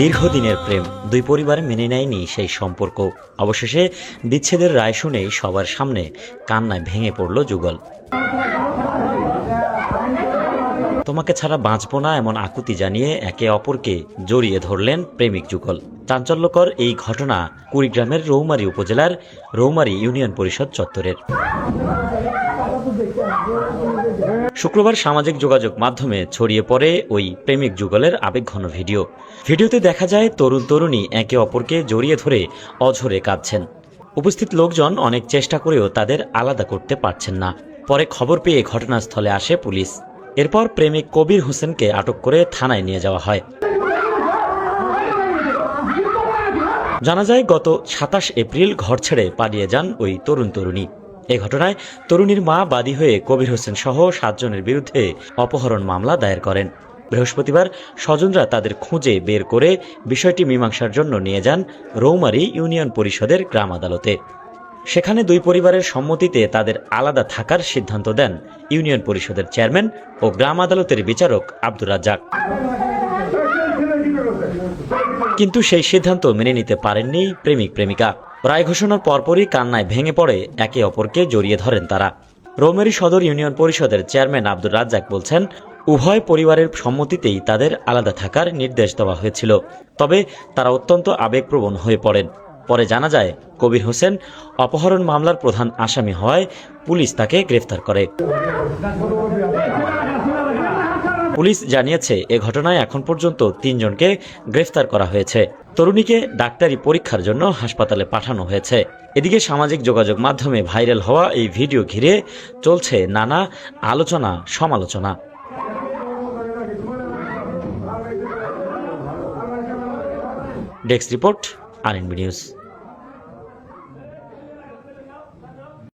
দীর্ঘদিনের প্রেম, দুই পরিবার মেনে নেয়নি সেই সম্পর্ক। অবশেষে বিচ্ছেদের রায় শুনেই সবার সামনে কান্নায় ভেঙে পড়ল যুগল। তোমাকে ছাড়া বাঁচব না এমন আকুতি জানিয়ে একে অপরকে জড়িয়ে ধরলেন প্রেমিক যুগল। চাঞ্চল্যকর এই ঘটনা কুড়িগ্রামের রৌমারী উপজেলার রৌমারী ইউনিয়ন পরিষদ চত্বরের। শুক্রবার সামাজিক যোগাযোগ মাধ্যমে ছড়িয়ে পড়ে ওই প্রেমিক যুগলের আবেগঘন ভিডিওতে দেখা যায় তরুণ তরুণী একে অপরকে জড়িয়ে ধরে অঝরে কাঁদছেন। উপস্থিত লোকজন অনেক চেষ্টা করেও তাদের আলাদা করতে পারছেন না। পরে খবর পেয়ে ঘটনাস্থলে আসে পুলিশ। এরপর প্রেমিক কবির হোসেনকে আটক করে থানায় নিয়ে যাওয়া হয়। জানা যায় গত ২৭ এপ্রিল ঘর ছেড়ে পালিয়ে যান ওই তরুণ তরুণী। এ ঘটনায় তরুণীর মা বাদী হয়ে কবির হোসেন সহ ৭ জনের বিরুদ্ধে অপহরণ মামলা দায়ের করেন। বৃহস্পতিবার স্বজনরা তাদের খুঁজে বের করে বিষয়টি মীমাংসার জন্য নিয়ে যান রৌমারী ইউনিয়ন পরিষদের গ্রাম আদালতে। সেখানে দুই পরিবারের সম্মতিতে তাদের আলাদা থাকার সিদ্ধান্ত দেন ইউনিয়ন পরিষদের চেয়ারম্যান ও গ্রাম আদালতের বিচারক আব্দুর রাজ্জাক। কিন্তু সেই সিদ্ধান্ত মেনে নিতে পারেননি প্রেমিক প্রেমিকা। রায় ঘোষণার পরপরই কান্নায় ভেঙে পড়ে একে অপরকে জড়িয়ে ধরেন তারা। রৌমারী সদর ইউনিয়ন পরিষদের চেয়ারম্যান আব্দুর রাজ্জাক বলছেন, উভয় পরিবারের সম্মতিতেই তাদের আলাদা থাকার নির্দেশ দেওয়া হয়েছিল। তবে তারা অত্যন্ত আবেগপ্রবণ হয়ে পড়েন। পরে জানা যায় কবির হোসেন অপহরণ মামলার প্রধান আসামি হওয়ায় পুলিশ তাকে গ্রেফতার করে। পুলিশ জানিয়েছে এ ঘটনায় এখন পর্যন্ত ৩ জনকে গ্রেফতার করা হয়েছে। তরুণীকে ডাক্তারি পরীক্ষার জন্য হাসপাতালে পাঠানো হয়েছে। এদিকে সামাজিক যোগাযোগ মাধ্যমে ভাইরাল হওয়া এই ভিডিও ঘিরে চলছে নানা আলোচনা সমালোচনা। Desk report, RNB news.